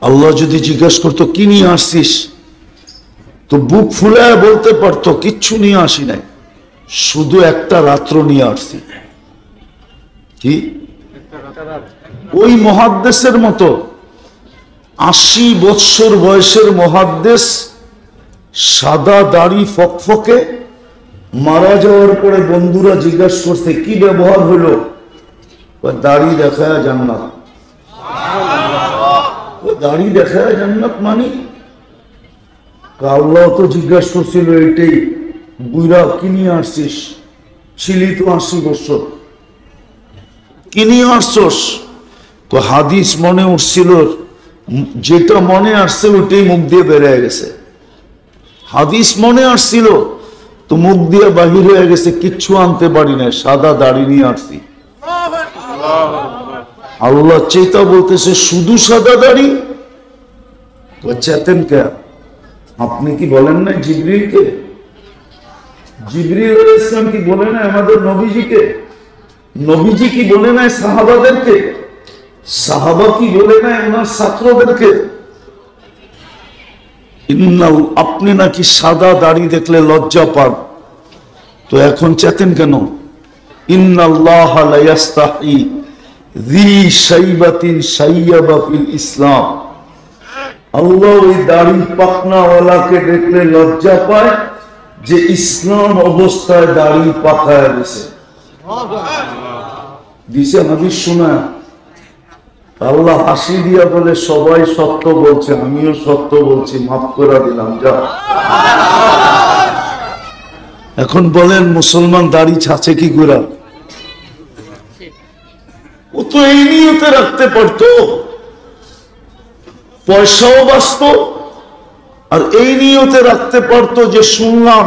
আল্লাহ যদি জিজ্ঞাসা করতো কি নিয়ে আসছিস, তো বুক ফুলায় বলতে পারতো কিচ্ছু নিয়ে আসি নাই, শুধু একটা রাত্র নিয়ে আসছি। কি ওই মুহাদ্দিসের মতো 80 বৎসর বয়সের মুহাদ্দিস, সাদা দাড়ি ফকফকে, মারা যাওয়ার পরে বন্ধুরা জিজ্ঞাসা করছে কি ব্যবহার হলো, দাড়ি দেখায় জান্নাত। দাড়ি দেখায় জান্নাত মানে আল্লাহ তো জিজ্ঞাসা করছিল এটাই, বুইরা কি নিয়ে আসছিস, ছিলি তো 80 বছর, কি নিয়ে আসছস? হাদিস মনে উঠছিল, যেটা মনে আসছে ওইটাই মুখ দিয়ে বেরিয়ে গেছে। হাদিস মনে আসছিল তো মুখ দিয়ে বাহির হয়ে গেছে, কিচ্ছু আনতে পারি না, সাদা দাড়ি নিয়ে আসছি। আল্লাহ চেতা বলতেছে শুধু সাদা দাড়ি, চেতেন কে? আপনি কি বলেন না জিবরিলকে? জিবরিল আলাইহিস সালাম কি বলে না আমাদের নবীজিকে? নবীজি কি বলে না সাহাবাদেরকে? সাহাবা কি বলে না ওনার ছাত্রদেরকে? আপনি নাকি সাদা দাড়ি দেখলে লজ্জা পান, তো এখন চেতেন কেন? ইন্নাল্লাহা লা ইস্তাহি যী শাইবাতিন শাইয়াবা ফিল ইসলাম। আল্লাহ ওই দাড়ি পাকনাওয়ালাকে দেখলে লজ্জা পায় যে ইসলাম অবস্থায় দাড়ি পাকায় দিছে। দিছে হাদিস শোনা, আল্লাহ হাসি দিয়া বলে সবাই সত্য বলছে, আমিও সত্য বলছি, মাফ করে দিলাম, যা। এখন বলেন মুসলমান দাড়ি ছাছে কি করে? ও তো এই নিয়তে রাখতে পারতো, পয়সাও বাঁচত, আর এই নিয়তে রাখতে পারতো যে শুনলাম,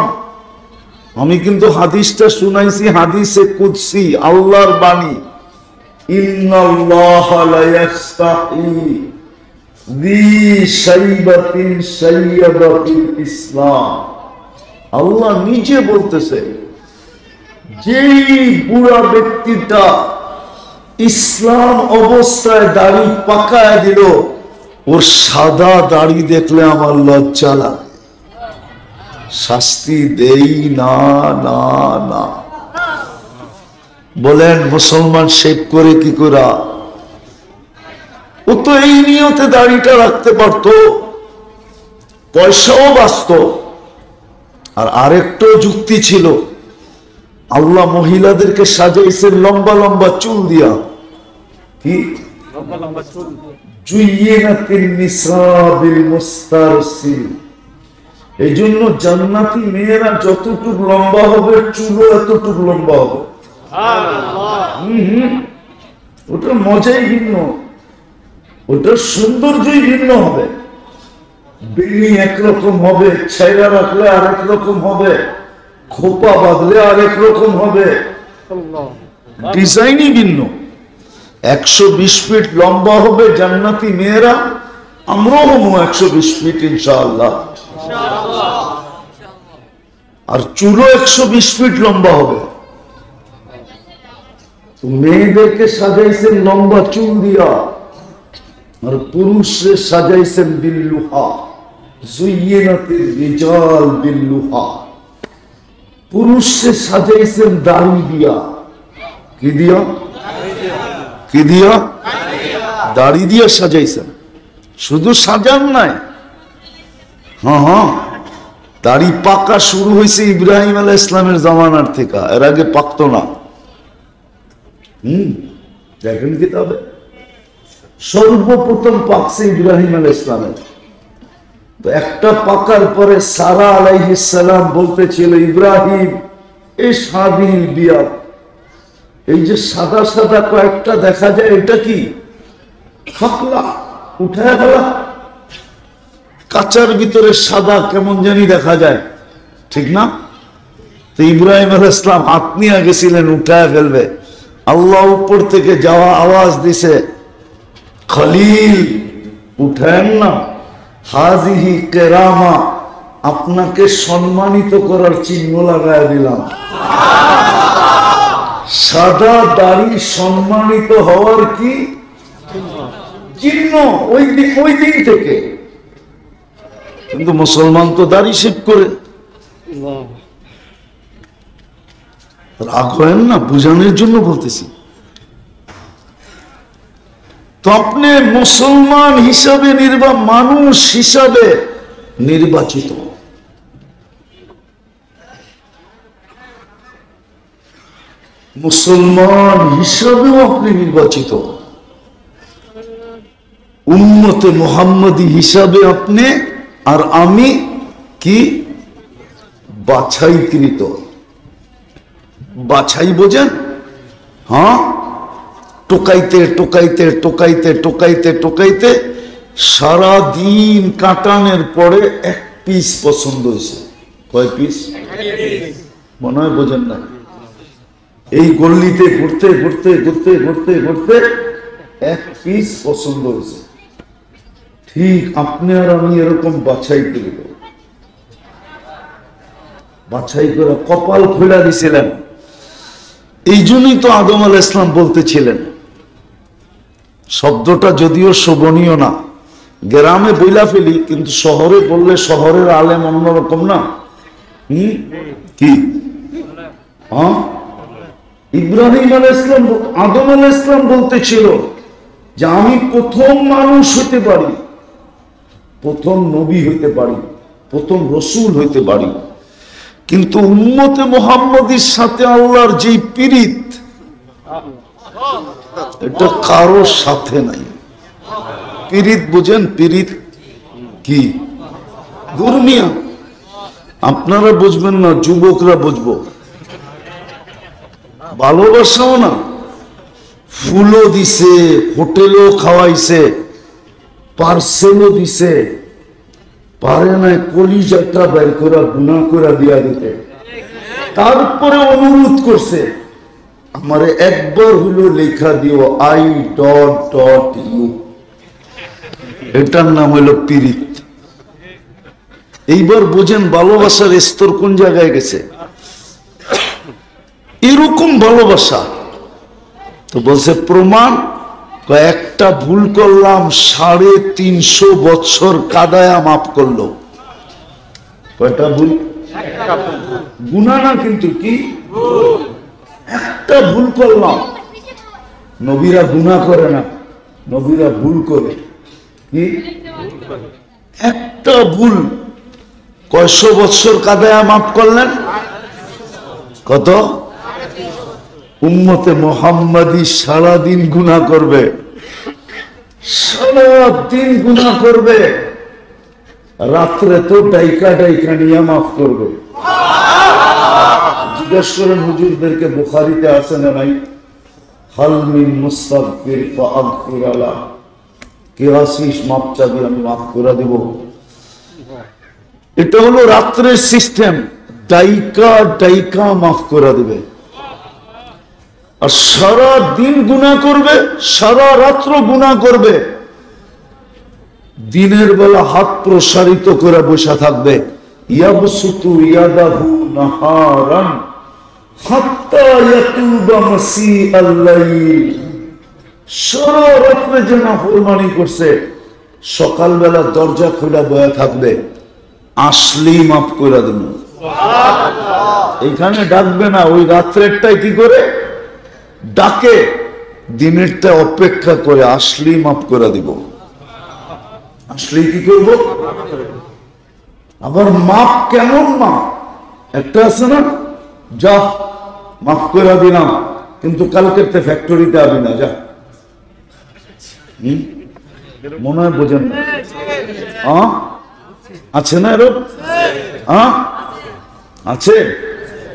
আমি কিন্তু হাদিসটা শুনাইছি, হাদিসে কুদসি, আল্লাহর বাণী, ইন্নাল্লাহা লা ইস্তাহি যী শাইবাতিন শাইয়াবা ফিল ইসলাম। আল্লাহ নিজে বলতেছে যেই বুড়া ব্যক্তিটা ইসলাম অবস্থায় দাড়ি পাকায় দিল, ওর সাদা দাড়ি দেখলে আমার লজ্জা লাগে, শাস্তি দেই না না না। বলেন মুসলমান শেভ করে কি করে? ও তো এই নিয়তে দাড়িটা রাখতে পারতো, পয়সাও বাঁচত। আর আরেকটা যুক্তি ছিল, আল্লাহ মহিলাদেরকে সাজাইছেন লম্বা লম্বা চুল দিয়া। কি এই জন্য জান্নাতি মেয়েরা যতটুকু লম্বা হবে চুলও এতটুকু লম্বা হবে। ওটার মজাই ভিন্ন, ওটার সৌন্দর্যই ভিন্ন হবে। বেনি একরকম হবে, ছাইরা রাখলে আরেক রকম হবে, খোপা বাঁধলে আরেক রকম হবে, ডিজাইনই ভিন্ন। 120 ফিট লম্বা হবে জান্নাতি মেয়েরা, আমরাও হবো 120 ফিট ইনশাআল্লাহ। আর চুলও 120 ফিট লম্বা হবে। মেয়েদেরকে সাজাইছেন লম্বা চুল দিয়া, আর পুরুষে সাজাইছেন বিল্লুহা, যুয়্যিনাতির রিজাল বিল্লুহা। পুরুষে সাজাইছেন দাড়ি দিয়া। কি দিয়া? কি দিয়া? দাড়ি দিয়া সাজাইছেন। শুধু সাজান নাই, হ্যাঁ, দাড়ি পাকা শুরু হয়েছে ইব্রাহিম আলাইহিস সালামের জামানার থেকে, এর আগে পাকতো না। দেখেন কিতাবে সর্বপ্রথম পাকছে ইব্রাহিম আলাইহিস সালামের। তো একটা পাকার পরে সারা আলাইহিস সালাম বলতেছিল, ইব্রাহিম এই শাদিল বিয়া, এই যে সাদা সাদা কয়েকটা দেখা যায়, এটা কি ফাকলা উঠায় ফেলা? কাঁচার ভিতরে সাদা কেমন জানি দেখা যায়, ঠিক না? তো ইব্রাহিম আলাইহিস সালাম হাত নিয়ে গেছিলেন উঠায় ফেলবে, আল্লাহ উপর থেকে যাওয়া আওয়াজ দিছে, খলিল উঠেন না, হাজিহি কেরামা, আপনাকে সম্মানিত করার চিহ্ন লাগায় দিলাম। সাদা দাড়ি সম্মানিত হওয়ার কি জীর্ণ ওই দিন থেকে। কিন্তু মুসলমান তো দাড়ি শেভ করে। রাগ হয় না, বুঝানোর জন্য বলতেছি। তো আপনি মুসলমান হিসাবে মানুষ হিসাবে নির্বাচিত, মুসলমান হিসাবেও আপনি নির্বাচিত, উম্মতে মুহাম্মদী হিসাবে আপনি আর আমি কি বাছাইকৃত। বাছাই বোঝেন? হ্যাঁ, টোকাইতে টোকাইতে টোকাইতে টোকাইতে টোকাইতে সারা দিন কাটানোর পরে এক পিস পছন্দ হয়েছে। কয় পিস? মনে হয় বোঝেন না। এই গল্লিতে ঘুরতে ঘুরতে ঘুরতে ঘুরতে ঘুরতে এক পিস পছন্দ হয়েছে। ঠিক আপনি আর আমি এরকম বাছাই করিব, বাছাই করে কপাল খোলা দিছিলেন। এই জন্যই তো আদম আলাইহিস ইসলাম বলতেছিলেন, শব্দটা যদিও শোভনীয় না, গ্রামে বইলা ফেলি, কিন্তু শহরে বললে শহরের আলেম অন্যরকম না। কি ইব্রাহিম আলাইহিস ইসলাম, আদম আলাইহিস ইসলাম বলতেছিল যে আমি প্রথম মানুষ হতে পারি, প্রথম নবী হইতে পারি, প্রথম রসুল হইতে পারি, কিন্তু উম্মতে মুহাম্মদীর সাথে আল্লাহর যে পীড়িত, এটা কারোর সাথে নাই। পীড়িত বুঝেন? পীড়িত কি? দুনিয়া। আপনারা বুঝবেন না, যুবকরা বুঝবো। ভালোবাসাও না, ফুলও দিছে, হোটেলও খাওয়াইছে, পার্সেলও দিছে, পারে না কলিজাটা বের করে গুনাহ করে দিয়া দিতে। তারপরে অনুরোধ করছে, আমারে একবার হলো লেখা দিও I.U। এটার নাম হলো পীড়িত। এইবার বুঝেন ভালোবাসার স্তর কোন জায়গায় গেছে। এরকম ভালোবাসা তো বলছে প্রমাণ, একটা ভুল করলাম 350 বছর কাদায়া মাফ করলো। কয়টা ভুল? গুনাহ না, কিন্তু কি একটা ভুল করলাম। নবীরা গুনাহ করে না, নবীরা ভুল করে। কি একটা ভুল কয়শো বছর কাদায়া মাফ করলেন? কত? উম্মতে মুহাম্মাদী সারাদিন গুনাহ করবে, সারাদিন গুনাহ করবে, রাত্রে তো ডাইকা ডাইকা নিয়ে মাফ করবে। জিজ্ঞেস করেন হুজুরদেরকে, বুখারীতে আছে না নাই? হাল মিন মুস্তাগফির ফাগফির আলা, কে আসিস মাফ চাবি, আমি মাফ করে দেব। এটা হলো রাত্রের সিস্টেম, ডাইকা ডাইকা মাফ করে দেবে। আর সারা দিন গুনাহ করবে, সারা রাত্র গুনাহ করবে, দিনের বেলা হাত প্রসারিত করে বসে থাকবে। ইয়াবসুতু ইয়াদাহু নাহারান হাত্তা ইয়াতুবা মাসিআল লাইল। সারা রাত্রে যে নাফরমানি করছে, সকালবেলা দরজা খোলা বয়ে থাকবে, আসলেই মাফ করে দেব। এখানে ডাকবে না, ওই রাত্রেরটাই কি করে ডাকে, দিনেরটা অপেক্ষা করে, আসলেই মাফ করে দিব। আসলেই কি করব? আবার মাপ কেমন মাপ? একটা আছে না, যা মাফ করে দিলাম, কিন্তু কালকে ফ্যাক্টরিতে আবি না, যা। মনে হয় বোঝেন না? আছে না এরকম? আছে?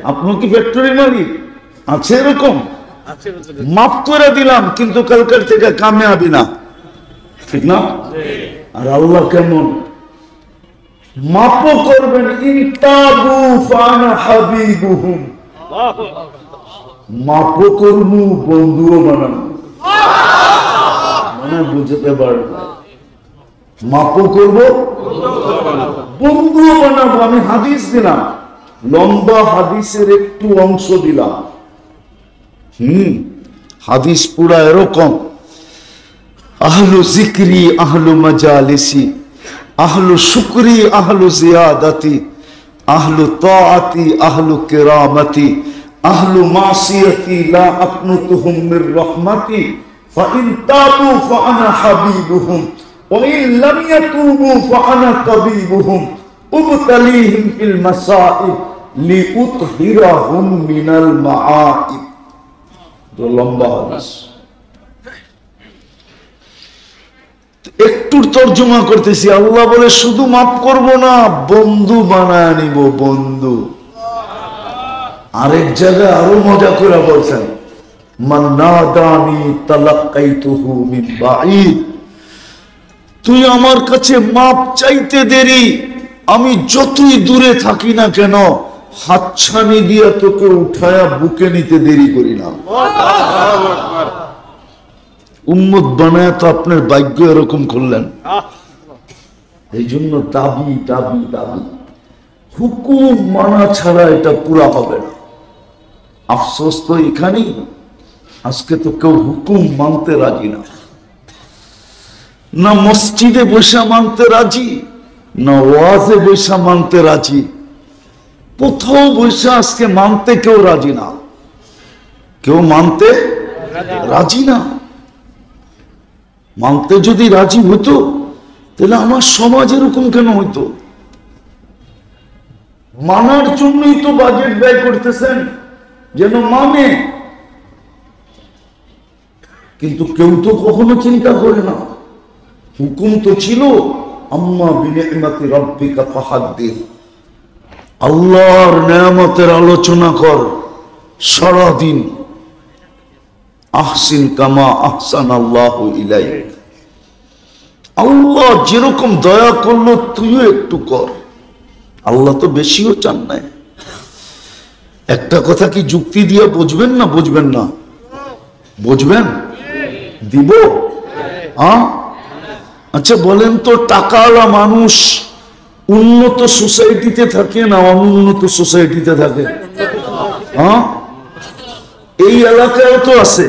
আপনার কি ফ্যাক্টরির মালিক আছে এরকম? মাফ করে দিলাম, কিন্তু কালকের থেকে কামে আবি না, ঠিক না? আর আল্লাহ কেমন? মাফও করবেন, ইনতাবু ফানা হাবিবুহুম, মাফও করবো, বন্ধুও বানাবো। মানে বুঝতে পারবে, মাফও করবো, বন্ধুও বানাবো। আমি হাদিস দিলাম, লম্বা হাদিসের একটু অংশ দিলাম। হাদিস পুরা এরকম, আহলু জিকরি আহলু মাজালিসি আহলু শুকরি আহলু জিয়াদাতি আহলু তাআতি আহলু কিরামতি আহলু মাসিয়াতি লা আকনুতুহুম মির রাহমাতি ফাইন তাবু ফাআনা হাবিবুহুম ওয়া ইন লাম ইয়াতুবু ফাআনা তাবিবুহুম উবতালিহিম ফিল মাসাইব লিউতহিরাহুম মিনাল মাআইব। তো লম্বা হাদিস, একটু তর্জমা করতেছি। আল্লাহ বলে শুধু মাফ করব না, বন্ধু বানায় নিব, বন্ধু। আরেক জায়গায় আরো মজা করে বলছেন, মান নাদানি তালাক্কাইতুহু মিন বাঈদ, তুই আমার কাছে মাপ চাইতে দেরি, আমি যতই দূরে থাকি না কেন হাতছানি দিয়া তোকে উঠায়া বুকে নিতে দেরি করি না। উম্মত বানায় তো আপনার ভাগ্য এরকম করলেন। এই জন্য দাবি দাবি দাবি, হুকুম মানা ছাড়া এটা পুরা হবে না। আফসোস তো এখানেই, আজকে তো কেউ হুকুম মানতে রাজি না, না মসজিদে বসে মানতে রাজি, না ওয়াজে বসে মানতে রাজি, কোথাও বসে আজকে মানতে কেউ রাজি না, কেউ মানতে রাজি না। মানতে যদি রাজি হতো তাহলে আমার সমাজ এরকম কেন হইতো? মানার জন্যই তো বাজেট ব্যয় করতেছেন যেন মানে, কিন্তু কেউ তো কখনো চিন্তা করে না। হুকুম তো ছিল আম্মা বিনিআমাতি রাব্বিকা ফাহাদ্দিস, আল্লাহর নেয়ামতের আলোচনা কর সারাদিন। আহসিন কামা আহসানাল্লাহু ইলাইক, আল্লাহ যেরকম দয়া করলো তুইও একটু কর। আল্লাহ তো বেশিও চান না। একটা কথা কি যুক্তি দিয়ে বুঝবেন না? বুঝবেন না? বুঝবেন? দিব? আচ্ছা বলেন তো, টাকাওয়ালা মানুষ উন্নত সোসাইটিতে থাকে না অনুন্নত সোসাইটিতে থাকে? এই এলাকায় তো আছে,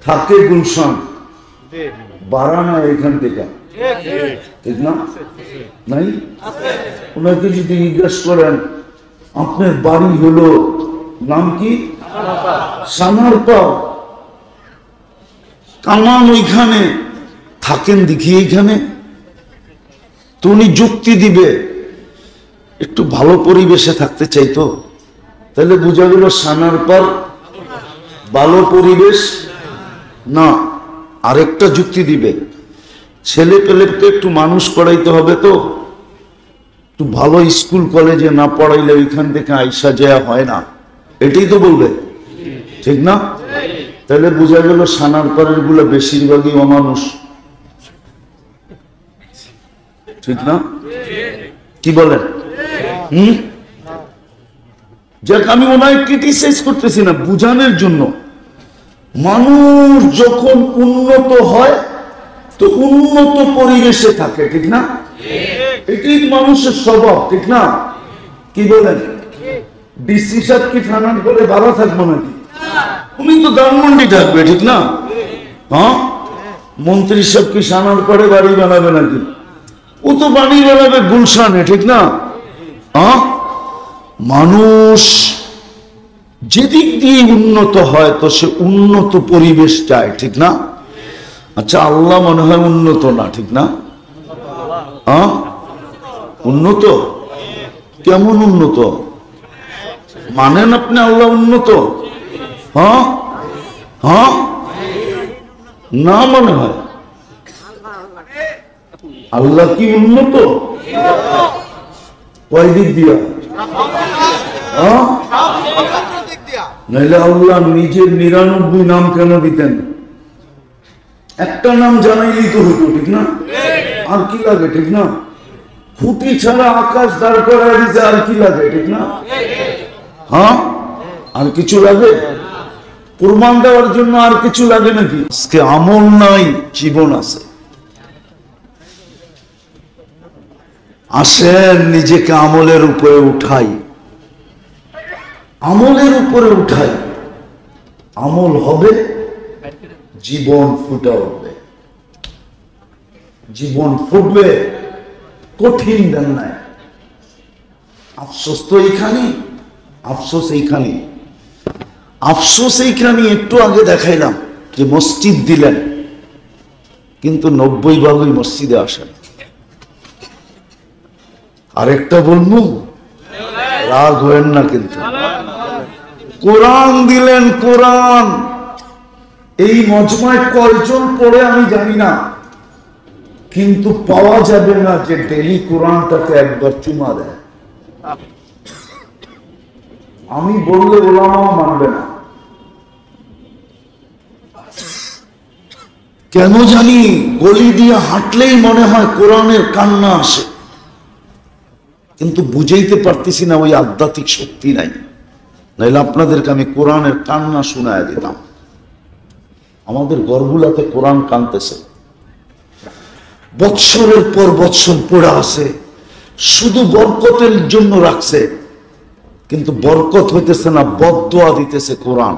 থাকে গুলশান, বারানা এখান থেকে, ঠিক না? নাই? ওনাকে যদি জিজ্ঞেস করেন আপনার বাড়ি হলো নাম কি, সানারপাড়, কামান ওইখানে থাকেন দেখি এইখানে, তো উনি যুক্তি দিবে একটু ভালো পরিবেশে থাকতে চাইতো, তাহলে বোঝা গেল সানারপাড় ভালো পরিবেশ না। আরেকটা যুক্তি দিবে, ছেলে পেলেকে একটু মানুষ করাইতে হবে, তো একটু ভালো স্কুল কলেজে না পড়াইলে ওইখান থেকে আইসা যাওয়া হয় না, এটাই তো বলবে, ঠিক না? তাহলে বোঝা গেল সানারপাড়ের গুলো বেশিরভাগই অমানুষ, ঠিক না? কি বলেন? যাক, আমি ওনায় ক্রিটিসাইজ করতেছি না, বুঝানোর জন্য। মানুষ যখন উন্নত হয় তো উন্নত পরিবেশে থাকে, ঠিক না? এটি মানুষের স্বভাব, ঠিক না? কি বলেন? ডিসি সাহেব কি থানার করে ভালো থাকবো নাকি? উনি তো ধানমন্ডি থাকবে, ঠিক না? হ্যাঁ, মন্ত্রী সাহেব কি সানার পরে বাড়ি বানাবে নাকি? ও তো বাড়ি বানাবে গুলশানে, ঠিক না? হ্যাঁ, মানুষ যেদিক দিয়ে উন্নত হয় তো সে উন্নত পরিবেশ চায়, ঠিক না? আচ্ছা, আল্লাহ মনে হয় উন্নত না, ঠিক না? উন্নত কেমন উন্নত মানেন আপনি? আল্লাহ উন্নত? না মনে হয়। আল্লাহ কি উন্নত? কয় দিক দিয়া? নাইলে আল্লাহ নিজের 99 নাম কেন দিতেন? একটা নাম জানাইলেই তো হতো, ঠিক না? আর কি লাগে, ঠিক না? খুঁটি ছাড়া আকাশ দাঁড় করায় দিতে আর কি লাগে, ঠিক না? আর কিছু লাগে? প্রমাণ দেওয়ার জন্য আর কিছু লাগে নাকি? আজকে আমল নাই, জীবন আছে। আসেন নিজেকে আমলের উপরে উঠাই, আমলের উপরে উঠাই, আমল হবে, জীবন ফুটে উঠবে। জীবন ফুটবে, কঠিন দেন নাই। আফসোস তো এইখানে, আফসোস এইখানে, আফসোস এইখানে। একটু আগে দেখাইলাম যে মসজিদ দিলেন, কিন্তু 90 মসজিদে আসেন। আরেকটা বলবো, রাগ হয়েন না কিন্তু, কোরআন দিলেন, কোরআন এই মজমায় কয়জন পড়ে আমি জানি না, কিন্তু পাওয়া যাবে না যে ডেলি কোরআনটাকে একবার চুমা দেয়। আমি বললে ওলামাও মানবে না, কেন জানি গলি দিয়ে হাঁটলেই মনে হয় কোরআনের কান্না আসে, কিন্তু বুঝাইতে পারতেছি না, ওই আধ্যাত্মিক শক্তি নাই। নাইলে আপনাদেরকে আমি কোরআনের কান্না শোনায় দিতাম। আমাদের ঘরগুলাতে কোরআন কানতেছে, বৎসরের পর বৎসর পড়ে আছে, শুধু বরকতের জন্য রাখছে, কিন্তু বরকত হইতেছে না, বদদোয়া দিতেছে কোরআন,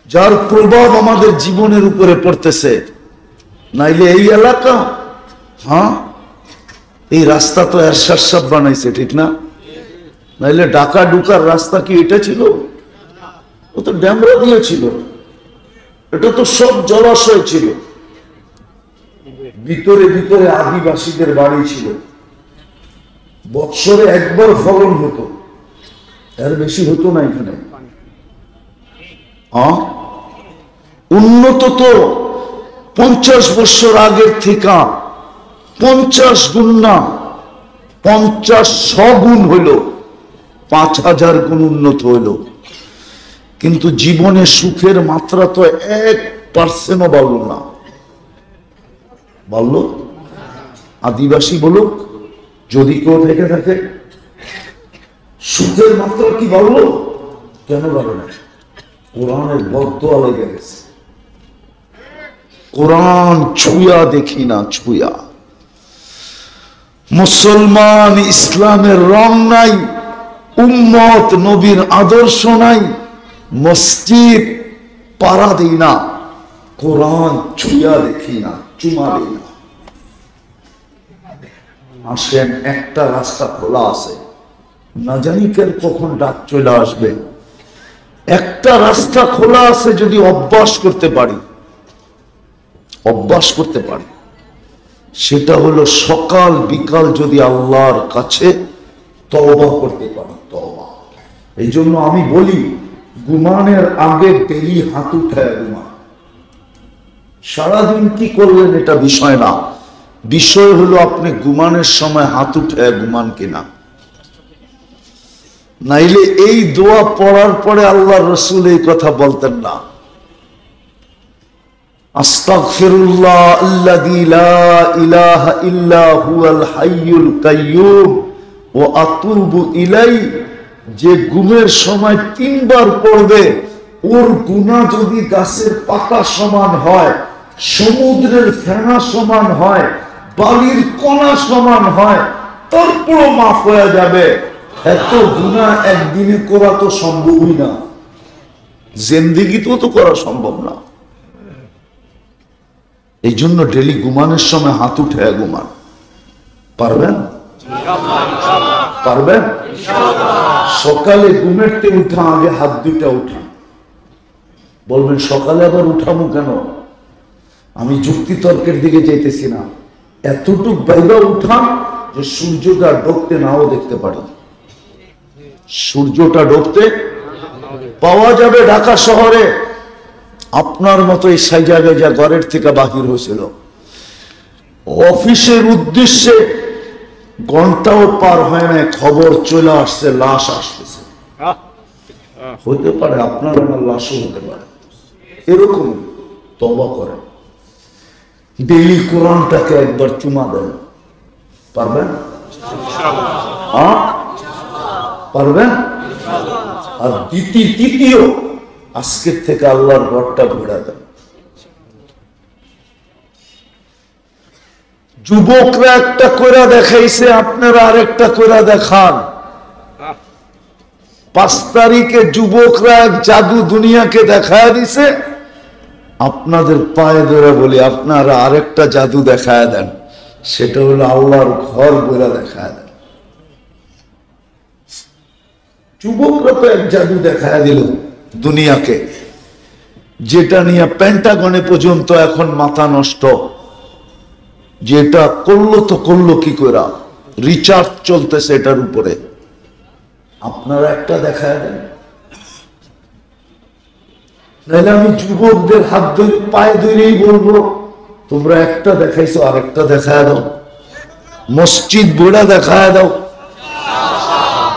যার প্রভাব আমাদের জীবনের উপরে পড়তেছে। নাইলে এই এলাকা, হ্যাঁ এই রাস্তা তো এরশাদ সাহেব বানাইছে, ঠিক না? নাইলে ঢাকা ঢুকার রাস্তা কি এটা ছিল? ও তো ড্যামরা দিয়েছিল, এটা তো সব জলাশয় ছিল, ভিতরে ভিতরে আদিবাসীদের বাড়ি ছিল, বৎসরে একবার ফলন হতো, এর বেশি হতো না এখানে। উন্নত তো 50 বছর আগের থেকে 50 গুণ না, 50 গুণ হইল, 5000 গুণ উন্নত হইল, কিন্তু জীবনে সুখের মাত্রা তো 1% বাড়ল না। বাড়ল? আদিবাসী বলুক, যদি কেউ থেকে থাকে, সুখের মাত্রা কি বাড়ল? কেন বাড়ল না? কোরআনের বদদোয়া লেগে গেছে। কোরআন ছুঁয়া দেখি না, ছুঁয়া। মুসলমান ইসলামের রং নাই, উম্মত নবীর আদর্শ নাই, মসজিদ পাড়া দিই না, কোরআন ছুঁয়া দেখি না, চুমা দিই না। আসেন, একটা রাস্তা খোলা আছে, না জানি কেন কখন ডাক চলে আসবে। একটা রাস্তা খোলা আছে, যদি অভ্যাস করতে পারি, অভ্যাস করতে পারি, সেটা হলো সকাল বিকাল যদি আল্লাহর কাছে তওবা করতে পারি, তওবা। এই জন্য আমি বলি, ঘুমানোর আগে ডেলি হাত উঠায় ঘুমান। সারাদিন কি করলেন এটা বিষয় না, বিষয় হলো আপনি ঘুমানোর সময় হাত উঠায় ঘুমান কিনা। নাইলে এই দোয়া পড়ার পরে আল্লাহ রসুল এই কথা বলতেন না, আস্তাগফিরুল্লাহ আল্লাযী লা ইলাহা ইল্লা হুয়াল হাইয়ুল কাইয়্যুম ওয়া আতুবু ইলাইহি। যে ঘুমের সময় 3 বার পড়বে, ওর গুনাহ যদি গাছের পাতা সমান হয়, সমুদ্রের ফেনা সমান হয়, বালির কণা সমান হয়, তারপরও মাফ হয়ে যাবে। এত গুনাহ একদিনে করা তো সম্ভবই না, জিন্দেগিতেও তো করা সম্ভব না। এই জন্য ডেলি ঘুমানোর সময় হাত উঠে ঘুমান। পারবেন? পারবেন? সকালে ঘুমেরতে উঠা, আগে হাত দুটা উঠা। বলবেন সকালে আবার উঠাবো কেন? আমি যুক্তি তর্কের দিকে যাইতেছি না, এতটুক বাইরে উঠান যে সূর্যটা ডুবতে নাও দেখতে পারি। সূর্যটা ডুবতে পাওয়া যাবে ঢাকা শহরে, আপনার মতো এই সাইজা গেজা ঘরের থেকে বাহির হয়েছিল, অফিসের উদ্দেশ্যে ঘন্টাও পার হয় না, খবর চলে আসছে লাশ আসতেছে। হতে পারে আপনার আমার লাশও হতে পারে, এরকম। তওবা করেন, ডেইলি কোরআনটাকে একবার চুমা দেন। পারবেন? পারবেন? আর তৃতীয়, আজকের থেকে আল্লাহর ঘরটা ঘোরা দেন। যুবকরা একটা করে দেখাইছে, আপনারা আরেকটা করে দেখান। 5 তারিখে যুবকরা এক জাদু দুনিয়াকে দেখায় দিছে, আপনি আপনাদের পায়ে ধরে বলি, আপনারা আরেকটা জাদু দেখায় দেন, সেটা হলো আল্লাহর ঘর বইরা দেখায় দেন। যুবকরা তো এক জাদু দেখায় দিল দুনিয়াকে, যেটা নিয়ে পেন্টাগনে পর্যন্ত এখন মাথা নষ্ট, যেটা করলো তো করলো কি করে, রিচার্জ চলতেছে এটার উপরে। আপনারা একটা দেখায় দেন, নাহলে আমি যুবকদের হাত ধরে পায়ে ধরেই বলবো, তোমরা একটা দেখাইছো, আরেকটা দেখায় দাও, মসজিদ বইটা দেখায় দাও।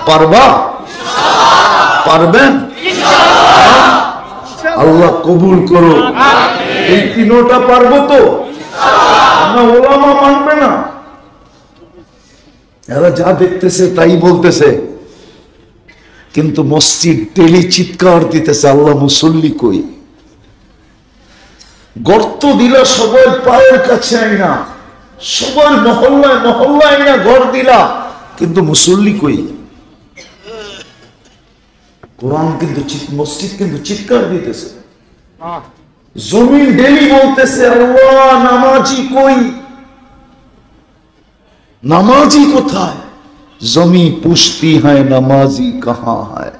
পারবা? পারবেন? আল্লাহ কবুল করো। এই তিনোটা পারবো তো? না ওলামা মানবে না, এরা যা দেখতেছে তাই বলতেছে, কিন্তু মসজিদ ডেলি চিৎকার দিতেছে, আল্লাহ মুসল্লি কই? গর্ত দিলা সবাই পায়ের কাছে আইনা, সবার মহল্লায় মহল্লায় আইনা ঘর দিলা, কিন্তু মুসল্লি কই? কোরআন কিন্তু মসজিদ কিন্তু চিৎকার দিতেছে, জমিন ডেলি বলতেছে আল্লাহ নামাজি কই? নামাজি কোথায়? জমি পুছতি হ্যায় নামাজি কাহা হ্যায়?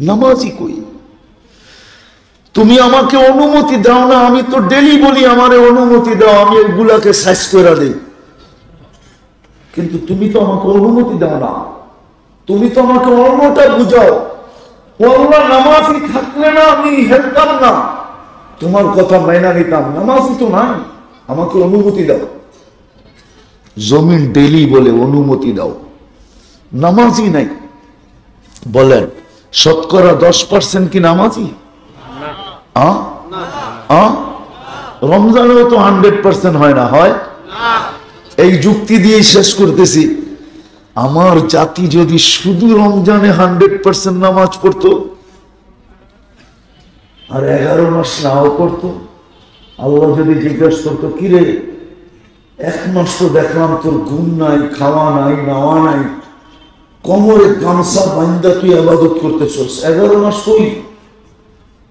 নামাজি কই? তুমি আমাকে অনুমতি দাও না, আমি তো ডেলি বলি আমারে অনুমতি দাও, আমি এগুলাকে সাইজ করে দেই, কিন্তু তুমি তো আমাকে অনুমতি দাও না, তুমি তো আমাকে অন্যটা বুঝাও। আল্লাহ নামাজি থাকলে না আমি হেলতাম না, তোমার কথা মাইনা নিতাম, নামাজি তো নাই, আমাকে অনুমতি দাও। জমিন ডেলি বলে অনুমতি দাও, নামাজি নাই। বলেন শতকরা 10% কি নামাজি? রমজানেও তো 100% হয় না, হয়? এই যুক্তি দিয়ে শেষ করতেছি, আমার জাতি যদি শুধু রমজানে 100% নামাজ পড়তো আর 11 মাস নাও পড়তো, আল্লাহ যদি জিজ্ঞাসা করতো কিরে 1 মাস তো দেখলাম তোর ঘুম নাই, খাওয়া নাই, নাওয়া নাই, কোমরে গামছা বান্ধা তুই ইবাদত করতেছস, 11 মাস কই?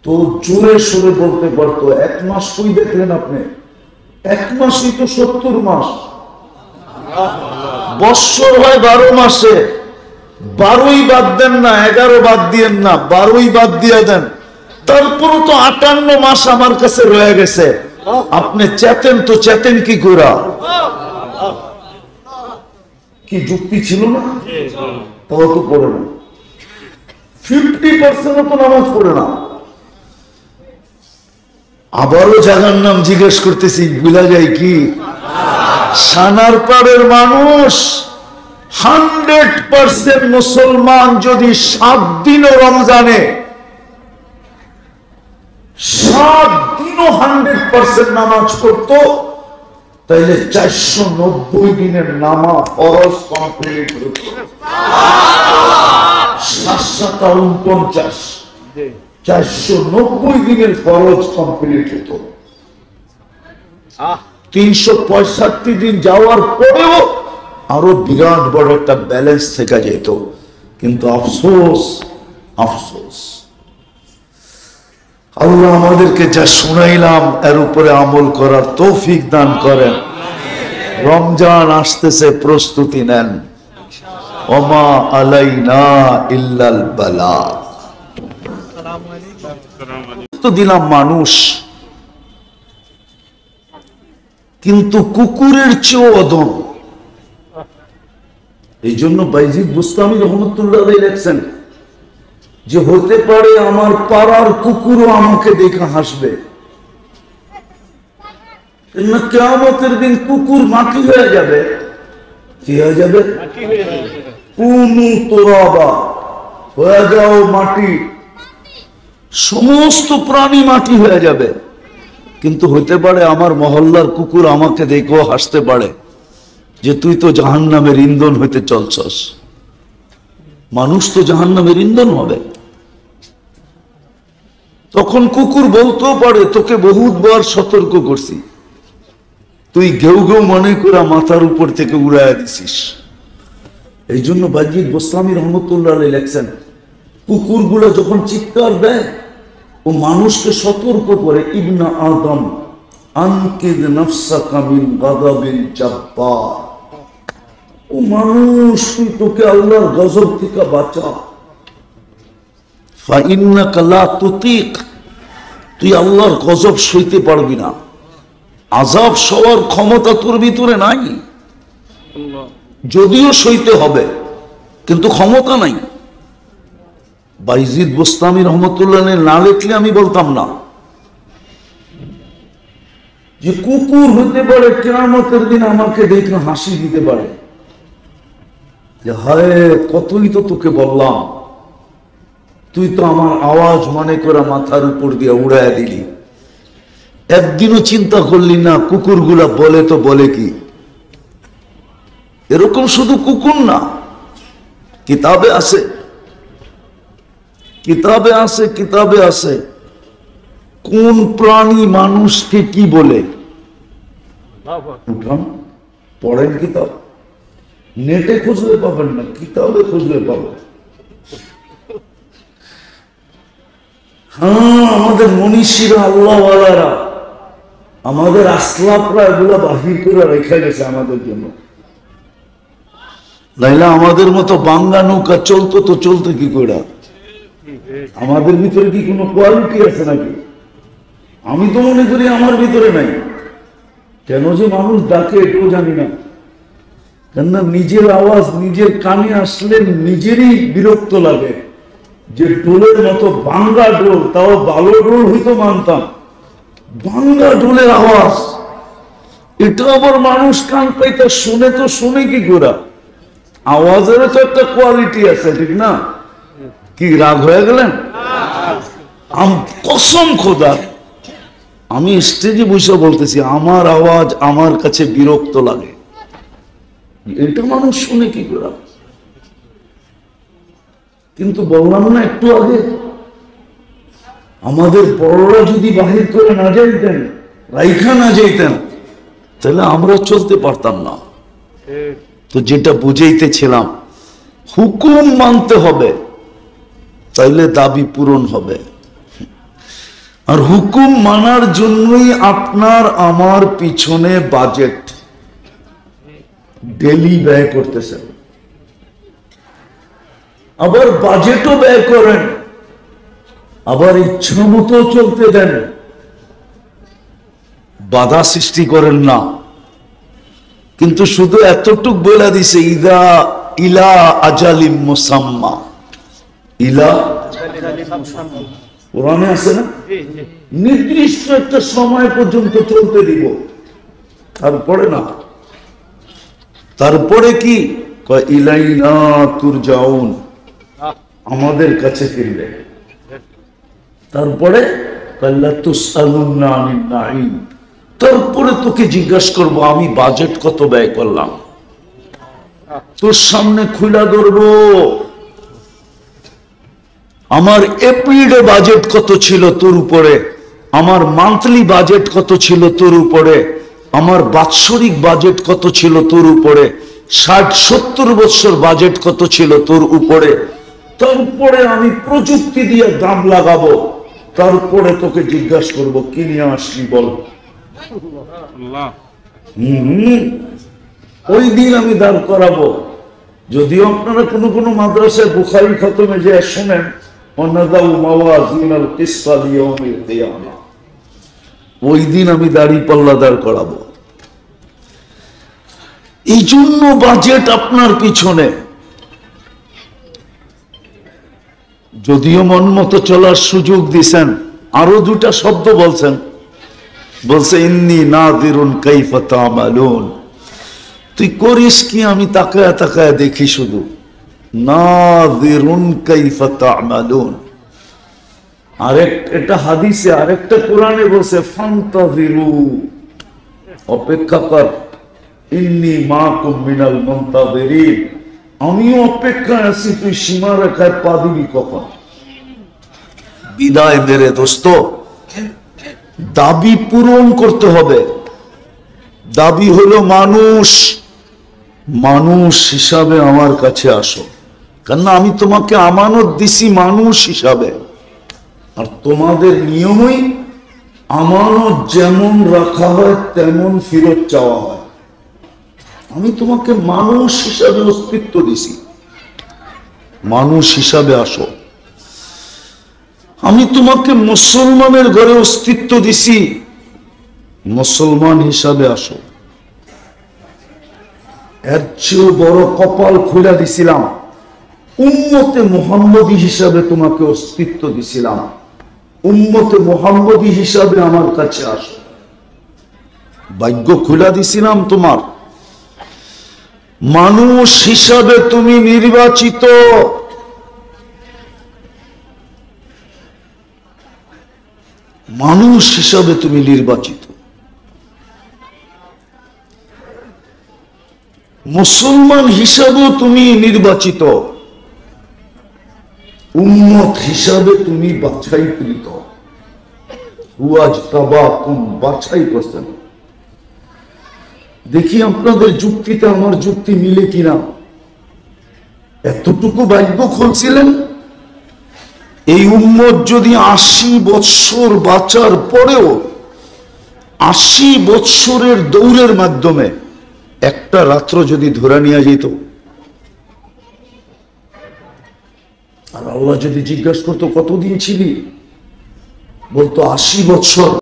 তো জোরে সরে বলতে পারতো 1 মাস কই দেখলেন আপনি? 1 মাসই তো 70 মাস, বৎসর হয় 12 মাসে, 12ই বাদ দেন না, 11 বাদ দিয়েন না, 12ই বাদ দিয়ে দেন, তারপরও তো 58 মাস আমার কাছে রয়ে গেছে। আপনি চেতেন তো চেতেন কি করে? কি যুক্তি ছিল না? তাও তো পড়ে না, 50% তো নামাজ পড়ে না। আবারও জায়গার নাম জিজ্ঞেস করতেছি, ভুলা যায় কি? সানার পাড়ের মানুষ 100% মুসলমান যদি 7 দিনও রমজানে 7 দিনও 100% নামাজ পড়তো, তাইলে 490 দিনের নামাজ ফরজ কমপ্লিট হতো। 7-7-49 490 দিনের ফরজ কমপ্লিট হতো। 365 দিন যাওয়ার পরেও আরো বিরাট বড় একটা ব্যালেন্স থেকে যেত, কিন্তু আফসোস আফসোস আল্লাহ আমাদেরকে যা শুনাইলাম এর উপরে আমল করার তৌফিক দান করেন। রমজান আসতেছে, প্রস্তুতি নেন। ওমা আলাইনা ইল্লাল বালাগ। তো দিলাম মানুষ, কিন্তু কুকুরের চেয়েও অদম। এই জন্য বাইজিদ বুস্তামি রহমতুল্লাহ লেখছেন যে হতে পারে আমার পাড়ার কুকুরও আমাকে দেখে হাসবে, কিয়ামতের দিন কুকুর মাটি হয়ে যাবে। কি হয়ে যাবে? কুনু তুরাবা, হয়ে যাও মাটি। সমস্ত প্রাণী মাটি হয়ে যাবে, কিন্তু হতে পারে আমার মহল্লার কুকুর আমাকে দেখেও হাসতে পারে যে তুই তো জাহান্নামের ইন্ধন হইতে চলছস। মানুষ তো জাহান্নামের ইন্ধন হবে। তখন কুকুর বলতেও পারে তোকে বহুতবার সতর্ক করছি, তুই ঘেউ ঘেউ মনে করে মাথার উপর থেকে উড়াইয়া দিছিস। এই জন্য বাইজিদ বোস্তামি রহমতুল্লাহ লেখছেন কুকুরগুলো যখন চিৎকার দেয় ও মানুষকে সতর্ক করে, ইবনা আদম আনকিদ নাফসাকা মিন গাযাবিল জাব্বার, ও মানুষ তুই তোকে আল্লাহর গজব থেকে বাঁচা। ফাইন্নাকা লা তুতিক, তুই আল্লাহর গজব সইতে পারবি না, আযাব সওয়ার ক্ষমতা তোর ভিতরে নাই, যদিও সইতে হবে কিন্তু ক্ষমতা নাই। বাইজিদ বোস্তামি রহমতুল্লাহ না লিখলে আমি বলতাম না যে কুকুর হতে পারে কিয়ামতের দিন আমাকে দেখে হাসি দিতে পারে যে হায় কতই তো তোকে বললাম, তুই তো আমার আওয়াজ মনে করে মাথার উপর দিয়ে উড়াইয়া দিলি, একদিনও চিন্তা করলি না কুকুরগুলা বলে তো বলে কি। এরকম শুধু কুকুর না, কিতাবে আছে, কিতাবে আছে, কিতাবে আছে কোন প্রাণী মানুষকে কি বলে। উঠান পড়েন কিতাব, নেটে খুঁজলে পাবেন না, কিতাবে খুঁজলে পাবেন। হ্যাঁ, আমাদের মনীষীরা আল্লাহওয়ালারা, আমাদের আসলাফরা এগুলা বাহির করে রেখে গেছে আমাদের জন্য। নাইলে আমাদের মতো বাংলা নৌকা চলতো তো চলতো কি করে? আমাদের ভিতরে কি কোনো কোয়ালিটি আছে নাকি? আমি তো মনে করি আমার ভিতরে নাই। কেন যে মানুষ ডাকে এটাও জানি না, কেননা নিজের আওয়াজ নিজের কানে আসলে নিজেরই বিরক্ত লাগে। যে ঢোলের মতো ভাঙ্গা ঢোল, তাও ভালো ঢোল হইতো মানতাম, ভাঙ্গা ঢোলের আওয়াজ, এটা আবার মানুষ কান পাইতে শুনে তো শুনে কি করে? আওয়াজেরও তো একটা কোয়ালিটি আছে, ঠিক না? কি রাগ হয়ে গেলেন? কসম খোদা, আমি স্টেজে বসে বলতেছি আমার আওয়াজ আমার কাছে বিরক্ত লাগে, এটা মানুষ শুনে কি করে? কিন্তু বললাম না একটু আগে, আমাদের বড়রা যদি বাহির করে না যাইতেন, রাইখা না যাইতেন, তাহলে আমরা চলতে পারতাম না। তো যেটা বুঝাইতেছিলাম, হুকুম মানতে হবে, তাইলে দাবি পূরণ হবে। আর হুকুম মানার জন্যই আপনার আমার পিছনে বাজেট ডেলি ব্যয় করতেছেন, আবার বাজেটও ব্যয় করেন, আবার ইচ্ছা মতো চলতে দেন, বাধা সৃষ্টি করেন না। কিন্তু শুধু এতটুক বলে দিছে, ইদা ইলা আজালিম মুসাম্মা, ইলা কোরআনে আছে না, নির্দিষ্ট একটা সময় পর্যন্ত চলতে দিব, তারপরে না। তারপরে কি কয়, ইলাইনা তুরজাউন, আমাদের কাছে ফিরবে। তারপরে কাল্লা তুসআলুনা আনিন নাঈম, তারপরে তোকে জিজ্ঞাসা করব আমি বাজেট কত ব্যয় করলাম, তোর সামনে খুলা ধরবো আমার এপ্রিলে বাজেট কত ছিল তোর উপরে, আমার মান্থলি বাজেট কত ছিল তোর উপরে, আমার বাৎসরিক বাজেট কত ছিল তোর উপরে, 60-70 বছর বাজেট কত ছিল তোর উপরে। তারপরে আমি প্রযুক্তি দিয়ে দাম লাগাবো, তারপরে তোকে জিজ্ঞাসা করব কি নিয়ে আসলি বল। ওই দিন আমি দাঁড় করাবো। যদিও আপনারা কোনো কোনো মাদ্রাসায় বুখারী খতমে যে শোনেন, ওই দিন আমি দাড়ি পাল্লা দাঁড় করাবো। এই জন্য বাজেট আপনার পিছনে। যদিও মন মতো চলার সুযোগ দিছেন, আরো দুটা শব্দ বলছেন, বলছে ইন্নী নাযিরুন কাইফা তা'মালুন, তুই করিস কি আমি তাকায় তাকায় দেখি শুধু। নাযিরুন কাইফা তা'মালুন, এটা হাদিসে, আরেকটা কোরআনে বলছে ফান্তাযিরু, অপেক্ষা কর, ইন্নী মাকুম মিনাল মুনতাযিরিন, আমিও অপেক্ষায় আছি, তুই সীমা রেখায় পা দিবি কখন। বিদায় মেরে দোস্ত, দাবি পূরণ করতে হবে। দাবি হলো মানুষ, মানুষ হিসাবে আমার কাছে আসো, কেননা আমি তোমাকে আমানত দিছি মানুষ হিসাবে। আর তোমাদের নিয়মই আমানত যেমন রাখা হয় তেমন ফেরত চাওয়া হয়। আমি তোমাকে মানুষ হিসাবে অস্তিত্ব দিছি, মানুষ হিসাবে আসো। আমি তোমাকে মুসলমানের ঘরে অস্তিত্ব দিছি, মুসলমান হিসাবে আসো। এর চেয়েও বড় কপাল খুলে দিছিলাম, উম্মতে মুহাম্মদী হিসাবে তোমাকে অস্তিত্ব দিছিলাম, উম্মতে মুহাম্মদী হিসাবে আমার কাছে আসো। ভাগ্য খুলে দিছিলাম তোমার, মানুষ হিসাবে তুমি নির্বাচিত। মানুষ হিসাবে তুমি নির্বাচিত, মুসলমান হিসাবেও তুমি নির্বাচিত, উম্মত হিসাবে তুমি বাছাইকৃত। বাছাই করছেন। দেখি আপনাদের যুক্তিতে আমার যুক্তি মিলে কিনা। এতটুকু ভাগ্য খুলছিলেন, এই উম্মত যদি 80 বৎসর বাঁচার পরেও 80 বৎসরের দৌড়ের মাধ্যমে একটা রাত্র যদি ধরে নিয়ে যেত, আর আল্লাহ যদি জিজ্ঞাসা করতো কত দিন ছিলি, বলতো 80 বৎসর।